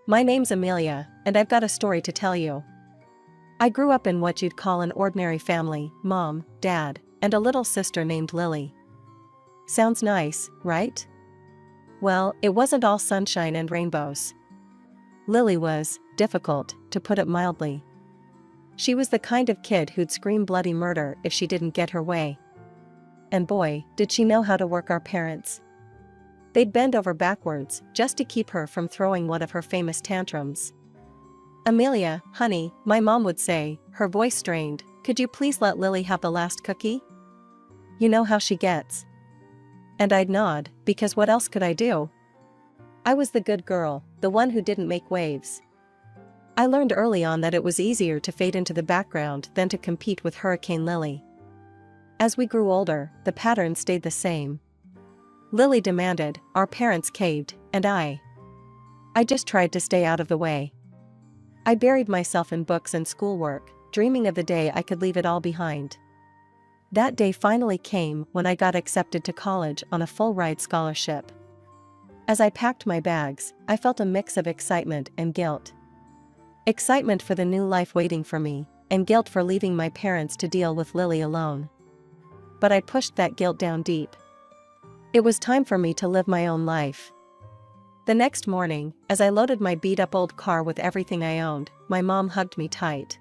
My name's Amelia, and I've got a story to tell you. I grew up in what you'd call an ordinary family: mom, dad, and a little sister named Lily. Sounds nice, right? Well, it wasn't all sunshine and rainbows. Lily was difficult, to put it mildly. She was the kind of kid who'd scream bloody murder if she didn't get her way. And boy, did she know how to work our parents. They'd bend over backwards just to keep her from throwing one of her famous tantrums. "Amelia, honey," my mom would say, her voice strained, "could you please let Lily have the last cookie? You know how she gets." And I'd nod, because what else could I do? I was the good girl, the one who didn't make waves. I learned early on that it was easier to fade into the background than to compete with Hurricane Lily. As we grew older, the pattern stayed the same. Lily demanded, our parents caved, and I just tried to stay out of the way. I buried myself in books and schoolwork, dreaming of the day I could leave it all behind. That day finally came when I got accepted to college on a full-ride scholarship. As I packed my bags, I felt a mix of excitement and guilt. Excitement for the new life waiting for me, and guilt for leaving my parents to deal with Lily alone. But I pushed that guilt down deep. It was time for me to live my own life. The next morning, as I loaded my beat-up old car with everything I owned, my mom hugged me tight.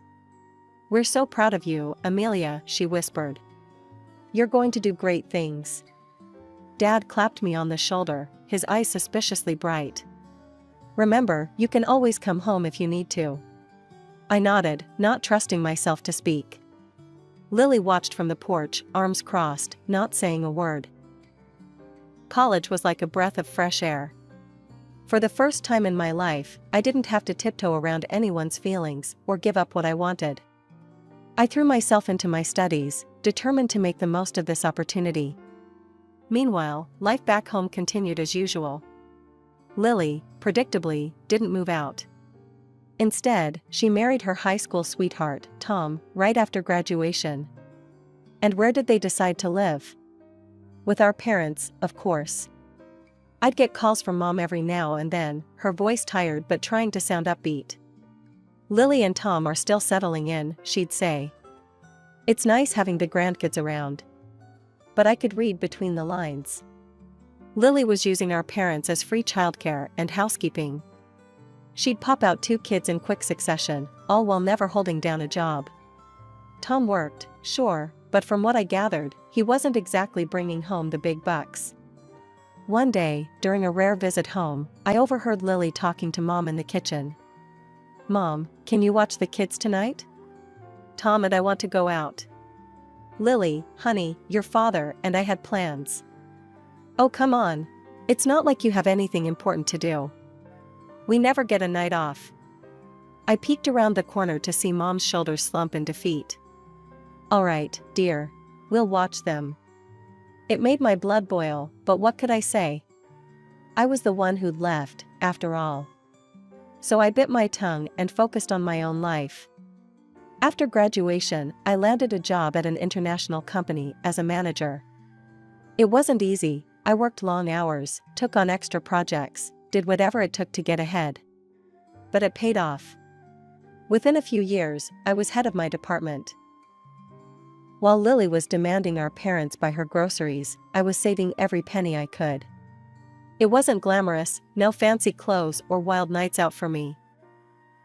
"We're so proud of you, Amelia," she whispered. "You're going to do great things." Dad clapped me on the shoulder, his eyes suspiciously bright. "Remember, you can always come home if you need to." I nodded, not trusting myself to speak. Lily watched from the porch, arms crossed, not saying a word. College was like a breath of fresh air. For the first time in my life, I didn't have to tiptoe around anyone's feelings or give up what I wanted. I threw myself into my studies, determined to make the most of this opportunity. Meanwhile, life back home continued as usual. Lily, predictably, didn't move out. Instead, she married her high school sweetheart, Tom, right after graduation. And where did they decide to live? With our parents, of course. I'd get calls from Mom every now and then, her voice tired but trying to sound upbeat. "Lily and Tom are still settling in," she'd say. "It's nice having the grandkids around." But I could read between the lines. Lily was using our parents as free childcare and housekeeping. She'd pop out 2 kids in quick succession, all while never holding down a job. Tom worked, sure, but from what I gathered, he wasn't exactly bringing home the big bucks. One day, during a rare visit home, I overheard Lily talking to Mom in the kitchen. "Mom, can you watch the kids tonight? Tom and I want to go out." "Lily, honey, your father and I had plans." "Oh, come on. It's not like you have anything important to do. We never get a night off." I peeked around the corner to see Mom's shoulders slump in defeat. "All right, dear. We'll watch them." It made my blood boil, but what could I say? I was the one who'd left, after all. So I bit my tongue and focused on my own life. After graduation, I landed a job at an international company as a manager. It wasn't easy. I worked long hours, took on extra projects, did whatever it took to get ahead. But it paid off. Within a few years, I was head of my department. While Lily was demanding our parents buy her groceries, I was saving every penny I could. It wasn't glamorous, no fancy clothes or wild nights out for me.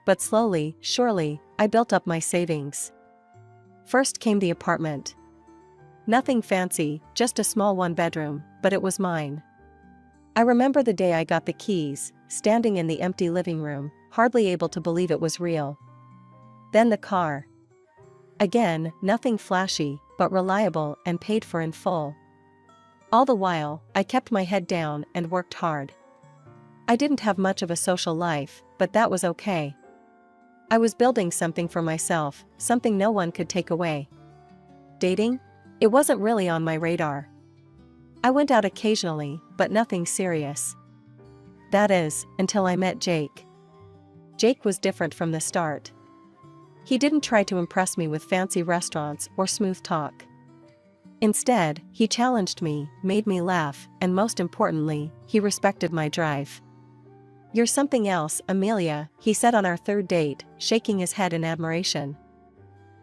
But slowly, surely, I built up my savings. First came the apartment. Nothing fancy, just a small 1-bedroom, but it was mine. I remember the day I got the keys, standing in the empty living room, hardly able to believe it was real. Then the car. Again, nothing flashy, but reliable and paid for in full. All the while, I kept my head down and worked hard. I didn't have much of a social life, but that was okay. I was building something for myself, something no one could take away. Dating? It wasn't really on my radar. I went out occasionally, but nothing serious. That is, until I met Jake. Jake was different from the start. He didn't try to impress me with fancy restaurants or smooth talk. Instead, he challenged me, made me laugh, and most importantly, he respected my drive. "You're something else, Amelia," he said on our third date, shaking his head in admiration.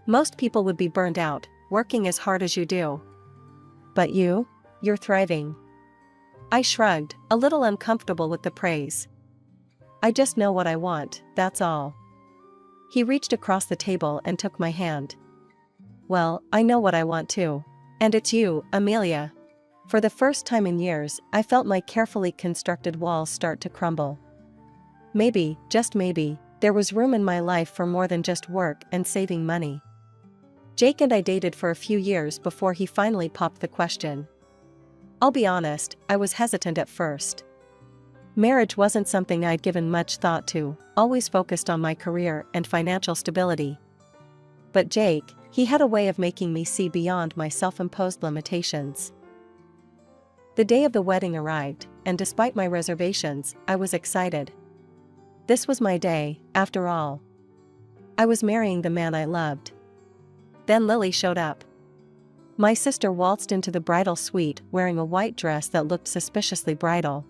"Most people would be burned out, working as hard as you do. But you're thriving." I shrugged, a little uncomfortable with the praise. "I just know what I want, that's all." He reached across the table and took my hand. "Well, I know what I want too. And it's you, Amelia." For the first time in years, I felt my carefully constructed walls start to crumble. Maybe, just maybe, there was room in my life for more than just work and saving money. Jake and I dated for a few years before he finally popped the question. I'll be honest, I was hesitant at first. Marriage wasn't something I'd given much thought to, always focused on my career and financial stability. But Jake, he had a way of making me see beyond my self-imposed limitations. The day of the wedding arrived, and despite my reservations, I was excited. This was my day, after all. I was marrying the man I loved. Then Lily showed up. My sister waltzed into the bridal suite wearing a white dress that looked suspiciously bridal.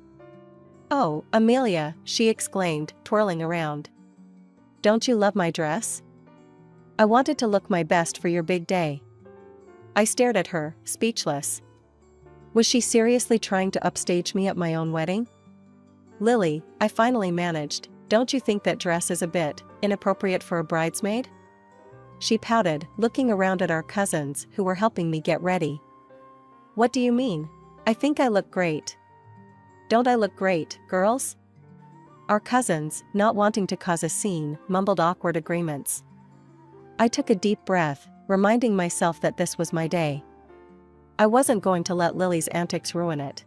"Oh, Amelia," she exclaimed, twirling around. "Don't you love my dress? I wanted to look my best for your big day." I stared at her, speechless. Was she seriously trying to upstage me at my own wedding? "Lily," I finally managed, "don't you think that dress is a bit inappropriate for a bridesmaid?" She pouted, looking around at our cousins who were helping me get ready. "What do you mean? I think I look great." "Don't I look great, girls?" Our cousins, not wanting to cause a scene, mumbled awkward agreements. I took a deep breath, reminding myself that this was my day. I wasn't going to let Lily's antics ruin it.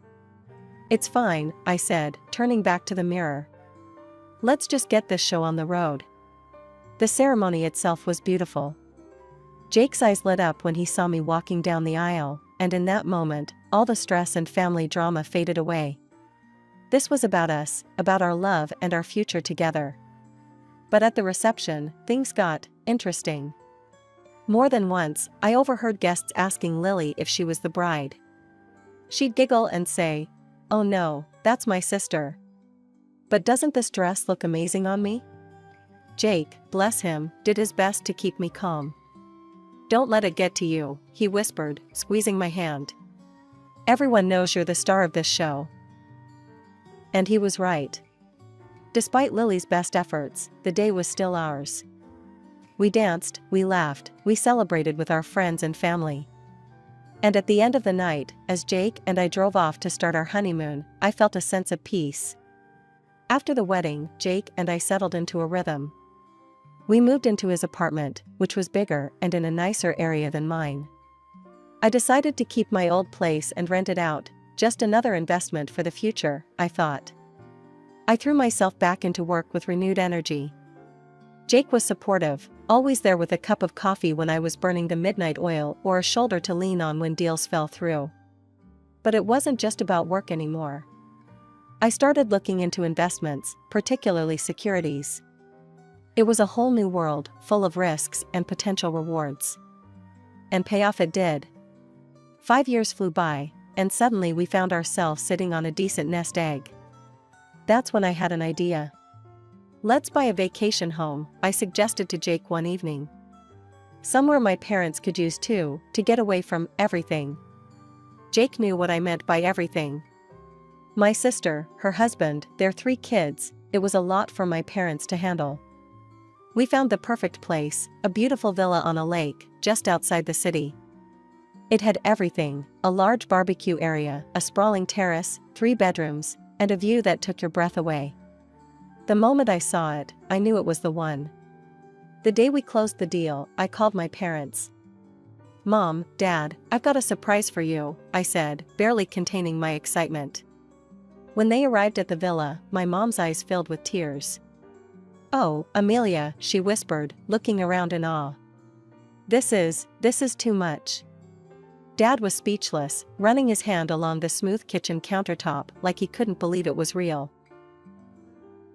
"It's fine," I said, turning back to the mirror. "Let's just get this show on the road." The ceremony itself was beautiful. Jake's eyes lit up when he saw me walking down the aisle, and in that moment, all the stress and family drama faded away. This was about us, about our love and our future together. But at the reception, things got interesting. More than once, I overheard guests asking Lily if she was the bride. She'd giggle and say, "Oh no, that's my sister. But doesn't this dress look amazing on me?" Jake, bless him, did his best to keep me calm. "Don't let it get to you," he whispered, squeezing my hand. "Everyone knows you're the star of this show." And he was right. Despite Lily's best efforts, the day was still ours. We danced, we laughed, we celebrated with our friends and family. And at the end of the night, as Jake and I drove off to start our honeymoon, I felt a sense of peace. After the wedding, Jake and I settled into a rhythm. We moved into his apartment, which was bigger and in a nicer area than mine. I decided to keep my old place and rent it out, just another investment for the future, I thought. I threw myself back into work with renewed energy. Jake was supportive, always there with a cup of coffee when I was burning the midnight oil or a shoulder to lean on when deals fell through. But it wasn't just about work anymore. I started looking into investments, particularly securities. It was a whole new world, full of risks and potential rewards. And payoff it did. 5 years flew by, and suddenly we found ourselves sitting on a decent nest egg. That's when I had an idea. "Let's buy a vacation home," I suggested to Jake one evening. "Somewhere my parents could use too, to get away from everything." Jake knew what I meant by everything. My sister, her husband, their 3 kids, it was a lot for my parents to handle. We found the perfect place, a beautiful villa on a lake, just outside the city. It had everything, a large barbecue area, a sprawling terrace, 3 bedrooms, and a view that took your breath away. The moment I saw it, I knew it was the one. The day we closed the deal, I called my parents. "Mom, Dad, I've got a surprise for you," I said, barely containing my excitement. When they arrived at the villa, my mom's eyes filled with tears. "Oh, Amelia," she whispered, looking around in awe. This is too much." Dad was speechless, running his hand along the smooth kitchen countertop like he couldn't believe it was real.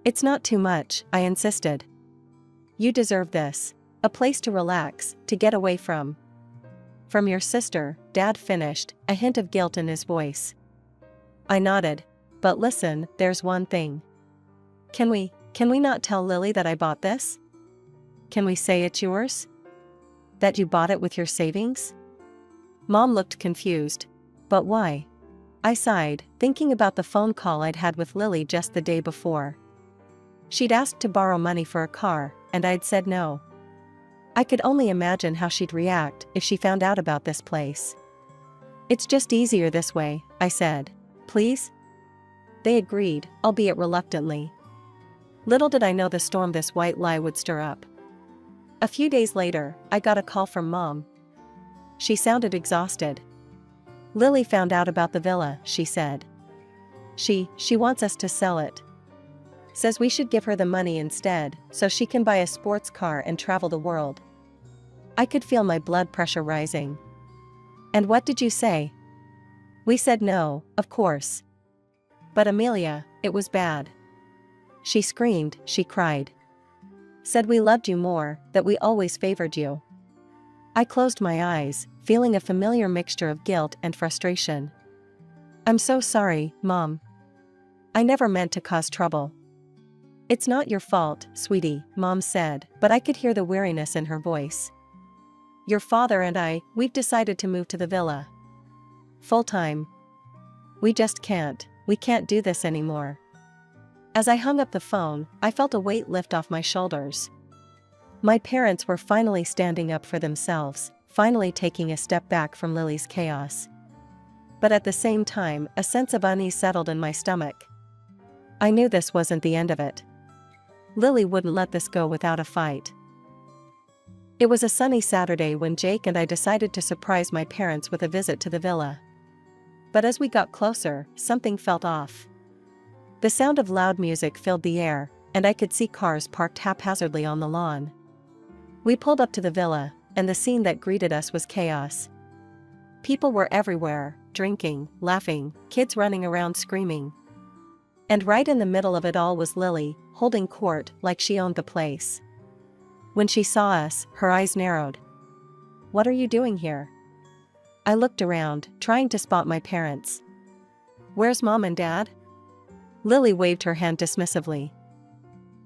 "It's not too much," I insisted. "You deserve this. A place to relax, to get away from your sister," Dad finished, a hint of guilt in his voice. I nodded. "But listen, there's one thing. Can we not tell Lily that I bought this? Can we say it's yours? That you bought it with your savings? Mom looked confused. But why? I sighed, thinking about the phone call I'd had with Lily just the day before. She'd asked to borrow money for a car, and I'd said no. I could only imagine how she'd react if she found out about this place. It's just easier this way, I said. Please? They agreed, albeit reluctantly. Little did I know the storm this white lie would stir up. A few days later, I got a call from Mom. She sounded exhausted. Lily found out about the villa, she said. She wants us to sell it. Says we should give her the money instead, so she can buy a sports car and travel the world. I could feel my blood pressure rising. And what did you say? We said no, of course. But Amelia, it was bad. She screamed, she cried. Said we loved you more, that we always favored you. I closed my eyes, feeling a familiar mixture of guilt and frustration. I'm so sorry, Mom. I never meant to cause trouble. It's not your fault, sweetie, Mom said, but I could hear the weariness in her voice. Your father and we've decided to move to the villa. Full-time. We can't do this anymore. As I hung up the phone, I felt a weight lift off my shoulders. My parents were finally standing up for themselves, finally taking a step back from Lily's chaos. But at the same time, a sense of unease settled in my stomach. I knew this wasn't the end of it. Lily wouldn't let this go without a fight. It was a sunny Saturday when Jake and I decided to surprise my parents with a visit to the villa. But as we got closer, something felt off. The sound of loud music filled the air, and I could see cars parked haphazardly on the lawn. We pulled up to the villa, and the scene that greeted us was chaos. People were everywhere, drinking, laughing, kids running around screaming. And right in the middle of it all was Lily, holding court like she owned the place. When she saw us, her eyes narrowed. What are you doing here? I looked around, trying to spot my parents. Where's Mom and Dad? Lily waved her hand dismissively.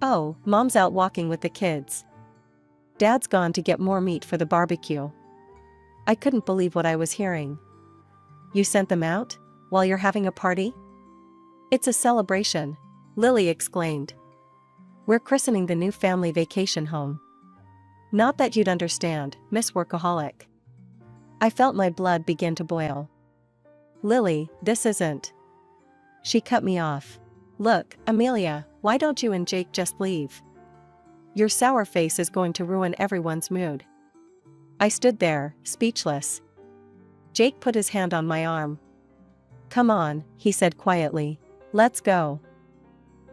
Oh, Mom's out walking with the kids. Dad's gone to get more meat for the barbecue. I couldn't believe what I was hearing. You sent them out? While you're having a party? It's a celebration, Lily exclaimed. We're christening the new family vacation home. Not that you'd understand, Miss Workaholic. I felt my blood begin to boil. Lily, this isn't. She cut me off. Look, Amelia, why don't you and Jake just leave? Your sour face is going to ruin everyone's mood. I stood there, speechless. Jake put his hand on my arm. Come on, he said quietly. Let's go.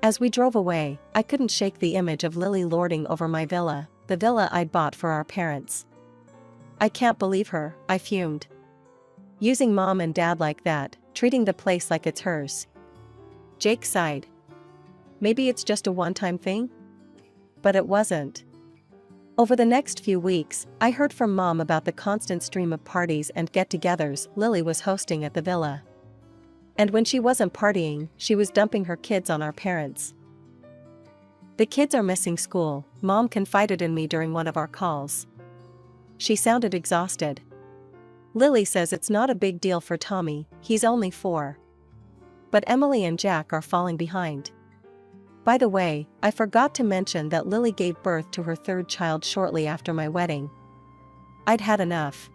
As we drove away, I couldn't shake the image of Lily lording over my villa, the villa I'd bought for our parents. I can't believe her, I fumed. Using Mom and Dad like that, treating the place like it's hers. Jake sighed. Maybe it's just a one-time thing? But it wasn't. Over the next few weeks, I heard from Mom about the constant stream of parties and get-togethers Lily was hosting at the villa. And when she wasn't partying, she was dumping her kids on our parents. The kids are missing school, Mom confided in me during one of our calls. She sounded exhausted. Lily says it's not a big deal for Tommy, he's only 4. But Emily and Jack are falling behind. By the way, I forgot to mention that Lily gave birth to her 3rd child shortly after my wedding. I'd had enough.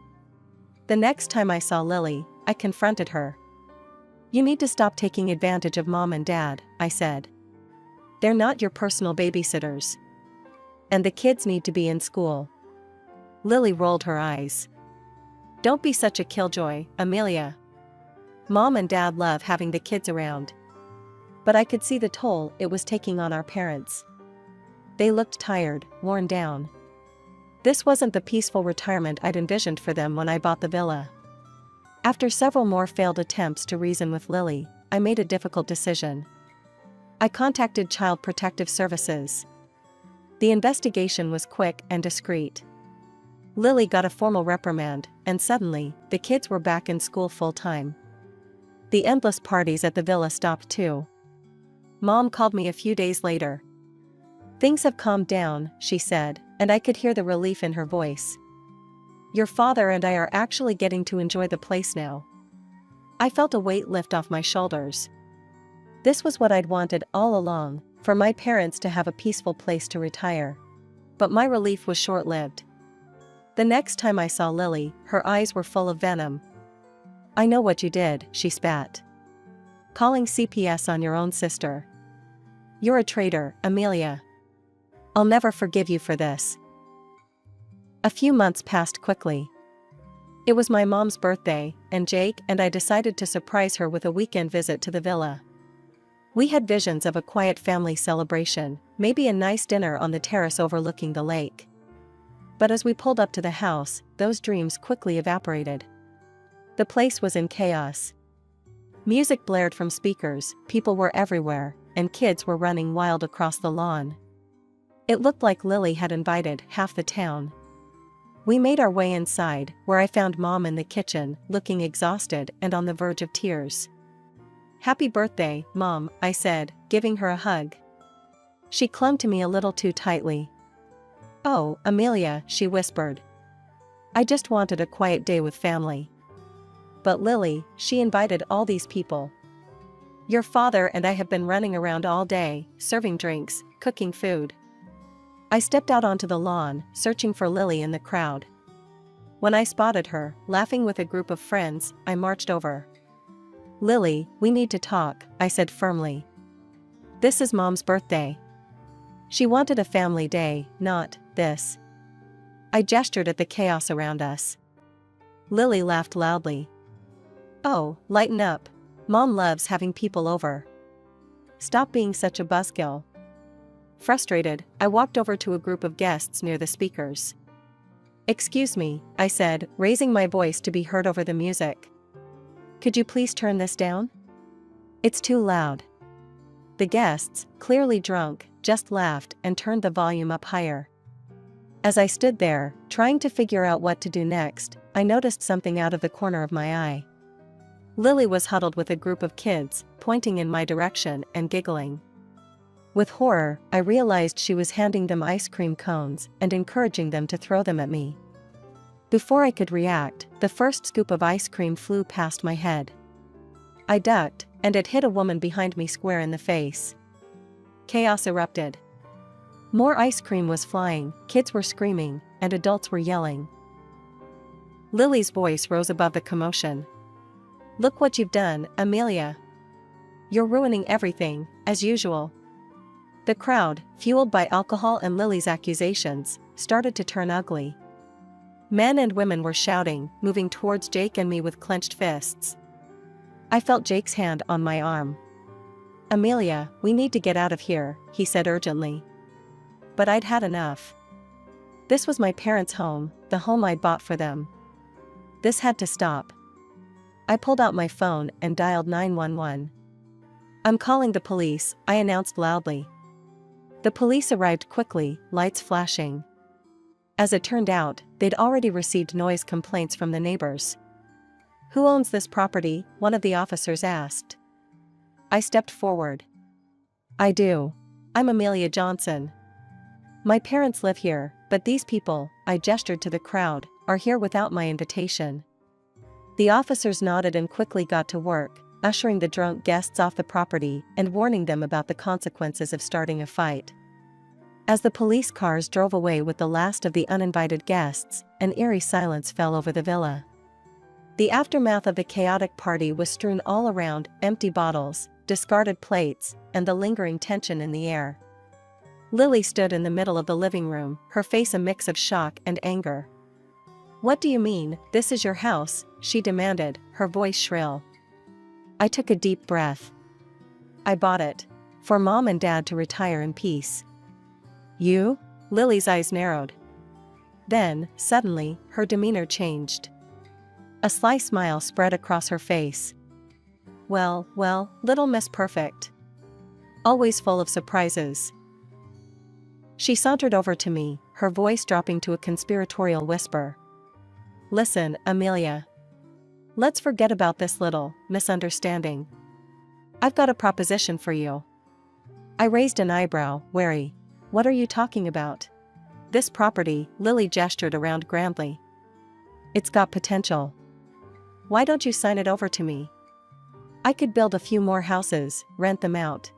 The next time I saw Lily, I confronted her. You need to stop taking advantage of Mom and Dad, I said. They're not your personal babysitters. And the kids need to be in school. Lily rolled her eyes. Don't be such a killjoy, Amelia. Mom and Dad love having the kids around. But I could see the toll it was taking on our parents. They looked tired, worn down. This wasn't the peaceful retirement I'd envisioned for them when I bought the villa. After several more failed attempts to reason with Lily, I made a difficult decision. I contacted Child Protective Services. The investigation was quick and discreet. Lily got a formal reprimand, and suddenly, the kids were back in school full-time. The endless parties at the villa stopped too. Mom called me a few days later. Things have calmed down, she said, and I could hear the relief in her voice. Your father and I are actually getting to enjoy the place now. I felt a weight lift off my shoulders. This was what I'd wanted all along, for my parents to have a peaceful place to retire. But my relief was short-lived. The next time I saw Lily, her eyes were full of venom. I know what you did, she spat. Calling CPS on your own sister. You're a traitor, Amelia. I'll never forgive you for this. A few months passed quickly. It was my mom's birthday, and Jake and I decided to surprise her with a weekend visit to the villa. We had visions of a quiet family celebration, maybe a nice dinner on the terrace overlooking the lake. But as we pulled up to the house, those dreams quickly evaporated. The place was in chaos. Music blared from speakers, people were everywhere, and kids were running wild across the lawn. It looked like Lily had invited half the town. We made our way inside, where I found Mom in the kitchen, looking exhausted and on the verge of tears. Happy birthday, Mom, I said, giving her a hug. She clung to me a little too tightly. Oh, Amelia, she whispered. I just wanted a quiet day with family. But Lily, she invited all these people. Your father and I have been running around all day, serving drinks, cooking food. I stepped out onto the lawn, searching for Lily in the crowd. When I spotted her, laughing with a group of friends, I marched over. Lily, we need to talk, I said firmly. This is Mom's birthday. She wanted a family day, not this. I gestured at the chaos around us. Lily laughed loudly. Oh, lighten up. Mom loves having people over. Stop being such a buzzkill. Frustrated, I walked over to a group of guests near the speakers. Excuse me, I said, raising my voice to be heard over the music. Could you please turn this down? It's too loud. The guests, clearly drunk, just laughed and turned the volume up higher. As I stood there, trying to figure out what to do next, I noticed something out of the corner of my eye. Lily was huddled with a group of kids, pointing in my direction and giggling. With horror, I realized she was handing them ice cream cones and encouraging them to throw them at me. Before I could react, the first scoop of ice cream flew past my head. I ducked, and it hit a woman behind me square in the face. Chaos erupted. More ice cream was flying, kids were screaming, and adults were yelling. Lily's voice rose above the commotion. Look what you've done, Amelia. You're ruining everything, as usual. The crowd, fueled by alcohol and Lily's accusations, started to turn ugly. Men and women were shouting, moving towards Jake and me with clenched fists. I felt Jake's hand on my arm. Amelia, we need to get out of here, he said urgently. But I'd had enough. This was my parents' home, the home I'd bought for them. This had to stop. I pulled out my phone and dialed 911. I'm calling the police, I announced loudly. The police arrived quickly, lights flashing. As it turned out, they'd already received noise complaints from the neighbors. Who owns this property? One of the officers asked. I stepped forward. I do. I'm Amelia Johnson. My parents live here, but these people, I gestured to the crowd, are here without my invitation. The officers nodded and quickly got to work, ushering the drunk guests off the property and warning them about the consequences of starting a fight. As the police cars drove away with the last of the uninvited guests, an eerie silence fell over the villa. The aftermath of the chaotic party was strewn all around, empty bottles, discarded plates, and the lingering tension in the air. Lily stood in the middle of the living room, her face a mix of shock and anger. What do you mean, this is your house? She demanded, her voice shrill. I took a deep breath. I bought it. For Mom and Dad to retire in peace. You? Lily's eyes narrowed. Then, suddenly, her demeanor changed. A sly smile spread across her face. Well, little Miss Perfect. Always full of surprises. She sauntered over to me, her voice dropping to a conspiratorial whisper. Listen, Amelia. Let's forget about this little misunderstanding. I've got a proposition for you. I raised an eyebrow, wary. What are you talking about? This property, Lily gestured around grandly. It's got potential. Why don't you sign it over to me? I could build a few more houses, rent them out.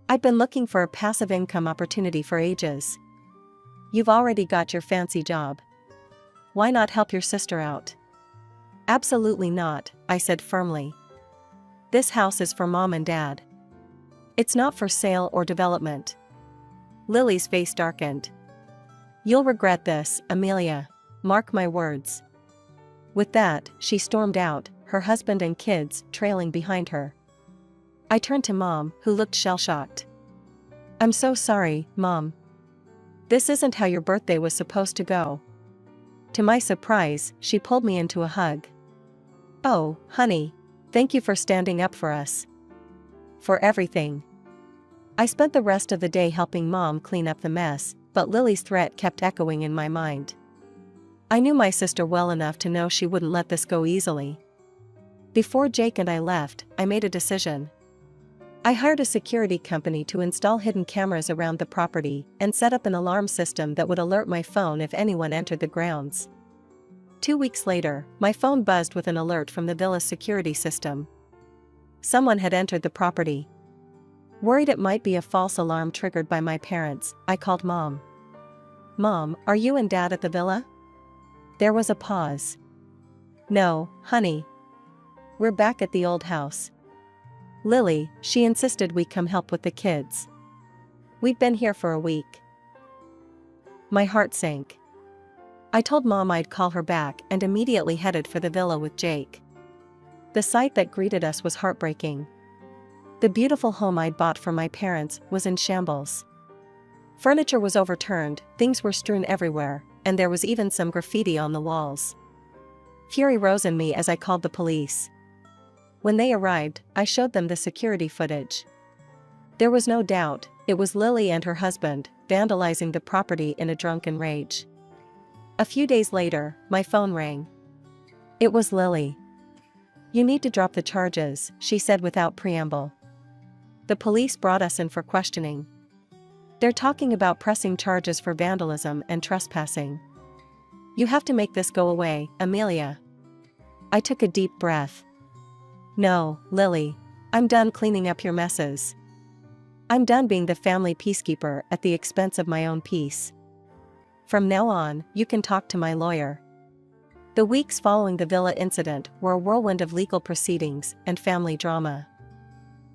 I've been looking for a passive income opportunity for ages. You've already got your fancy job. Why not help your sister out? Absolutely not, I said firmly. This house is for Mom and Dad. It's not for sale or development. Lily's face darkened. You'll regret this, Amelia. Mark my words. With that, she stormed out, her husband and kids trailing behind her. I turned to Mom, who looked shell-shocked. I'm so sorry, Mom. This isn't how your birthday was supposed to go. To my surprise, she pulled me into a hug. Oh, honey. Thank you for standing up for us. For everything. I spent the rest of the day helping Mom clean up the mess, but Lily's threat kept echoing in my mind. I knew my sister well enough to know she wouldn't let this go easily. Before Jake and I left, I made a decision. I hired a security company to install hidden cameras around the property and set up an alarm system that would alert my phone if anyone entered the grounds. 2 weeks later, my phone buzzed with an alert from the villa's security system. Someone had entered the property. Worried it might be a false alarm triggered by my parents, I called Mom. Mom, are you and Dad at the villa? There was a pause. No, honey. We're back at the old house. Lily, she insisted we come help with the kids. We've been here for a week. My heart sank. I told Mom I'd call her back and immediately headed for the villa with Jake. The sight that greeted us was heartbreaking. The beautiful home I'd bought for my parents was in shambles. Furniture was overturned, things were strewn everywhere, and there was even some graffiti on the walls. Fury rose in me as I called the police. When they arrived, I showed them the security footage. There was no doubt, it was Lily and her husband, vandalizing the property in a drunken rage. A few days later, my phone rang. It was Lily. You need to drop the charges, she said without preamble. The police brought us in for questioning. They're talking about pressing charges for vandalism and trespassing. You have to make this go away, Amelia. I took a deep breath. No, Lily. I'm done cleaning up your messes. I'm done being the family peacekeeper at the expense of my own peace. From now on, you can talk to my lawyer. The weeks following the villa incident were a whirlwind of legal proceedings and family drama.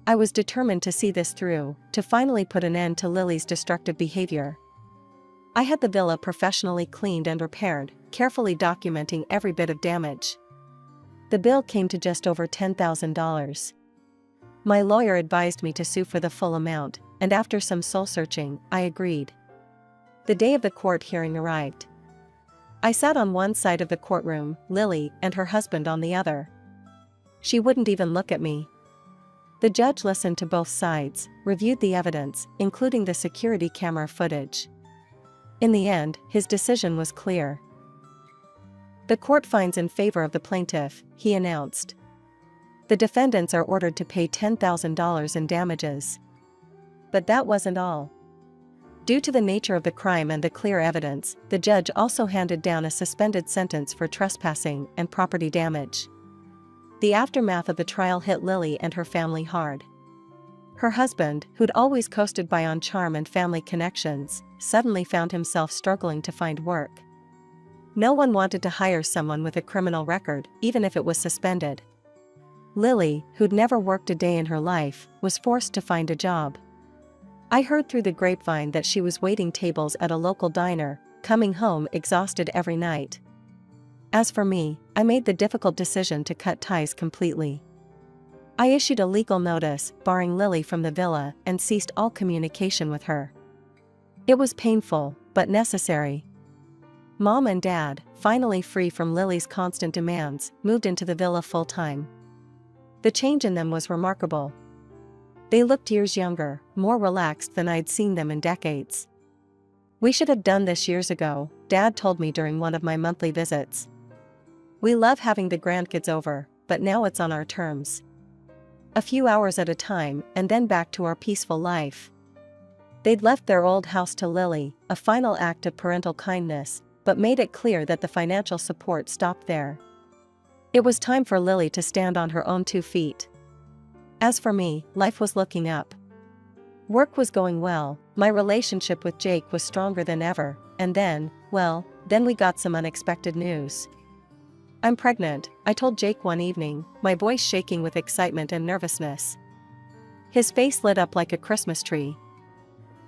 I was determined to see this through, to finally put an end to Lily's destructive behavior. I had the villa professionally cleaned and repaired, carefully documenting every bit of damage. The bill came to just over $10,000. My lawyer advised me to sue for the full amount, and after some soul-searching, I agreed. The day of the court hearing arrived. I sat on one side of the courtroom, Lily and her husband on the other. She wouldn't even look at me. The judge listened to both sides, reviewed the evidence, including the security camera footage. In the end, his decision was clear. The court finds in favor of the plaintiff, he announced. The defendants are ordered to pay $10,000 in damages. But that wasn't all. Due to the nature of the crime and the clear evidence, the judge also handed down a suspended sentence for trespassing and property damage. The aftermath of the trial hit Lily and her family hard. Her husband, who'd always coasted by on charm and family connections, suddenly found himself struggling to find work. No one wanted to hire someone with a criminal record, even if it was suspended. Lily, who'd never worked a day in her life, was forced to find a job. I heard through the grapevine that she was waiting tables at a local diner, coming home exhausted every night. As for me, I made the difficult decision to cut ties completely. I issued a legal notice, barring Lily from the villa, and ceased all communication with her. It was painful, but necessary. Mom and Dad, finally free from Lily's constant demands, moved into the villa full-time. The change in them was remarkable. They looked years younger, more relaxed than I'd seen them in decades. We should have done this years ago, Dad told me during one of my monthly visits. We love having the grandkids over, but now it's on our terms. A few hours at a time, and then back to our peaceful life. They'd left their old house to Lily, a final act of parental kindness, but made it clear that the financial support stopped there. It was time for Lily to stand on her own 2 feet. As for me, life was looking up. Work was going well, my relationship with Jake was stronger than ever, and then we got some unexpected news. "I'm pregnant," I told Jake one evening, my voice shaking with excitement and nervousness. His face lit up like a Christmas tree.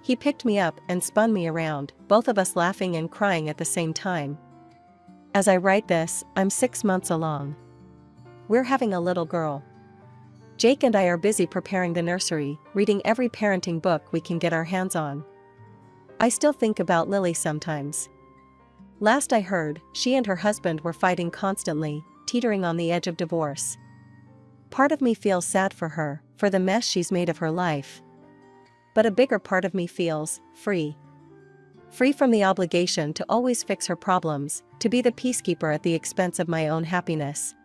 He picked me up and spun me around, both of us laughing and crying at the same time. As I write this, I'm 6 months along. We're having a little girl. Jake and I are busy preparing the nursery, reading every parenting book we can get our hands on. I still think about Lily sometimes. Last I heard, she and her husband were fighting constantly, teetering on the edge of divorce. Part of me feels sad for her, for the mess she's made of her life. But a bigger part of me feels free. Free from the obligation to always fix her problems, to be the peacekeeper at the expense of my own happiness.